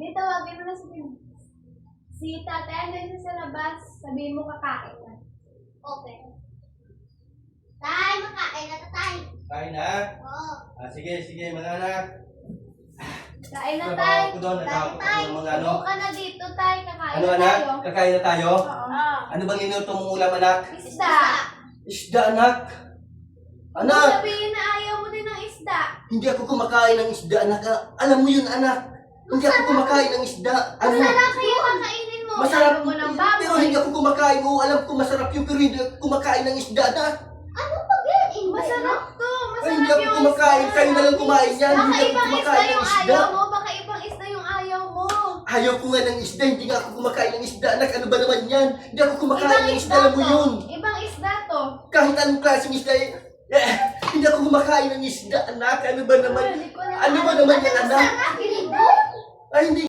Dito, wagin mo na si tatay. Andun siya sa labas. Sabihin mo kakain na. Okay. Tay, makain na tay. Kain na? Oo. Sige, mga anak. Kain na tay. Trabaho ko doon, nagkakapot ko ng mga ano. Upo ka na dito tay. Kakain Ano na anak? tayo. Kakain na tayo? Oo. Ano bang inuto mong ulam anak? Isda. Isda anak. Anak! Sabihin na ayaw mo din ng isda. Hindi ako kumakain ng isda anak. Alam mo yun anak. Hindi ako kumakain ng isda. Ano? Masarap kayo kakainin mo. Masarap. Ayaw mo ng Pero baboy. hindi ako kumakain. Oo, alam ko masarap yun. Pero hindi ako kumakain ng isda anak. Ano pa yan? Masarap to. Ay, hindi Masarap ako yung kumakain. isda. Kayo na lang kumain yan. Baka Hindi ako ibang isda kumakain ng yung isda. ayaw mo. Baka ibang isda yung ayaw mo. Ayaw ko nga ng isda. Hindi nga ako kumakain ng isda anak. Ano ba naman yan? Hindi ako kumakain Ibang ng isda. isda Alam mo to. yun. Ibang isda to. Kahit anong klaseng isda hindi ako kumakain ng isda anak. Ano ba naman? Hindi ko na Ano ba naman yan anak? Sarap, hindi. Ay, hindi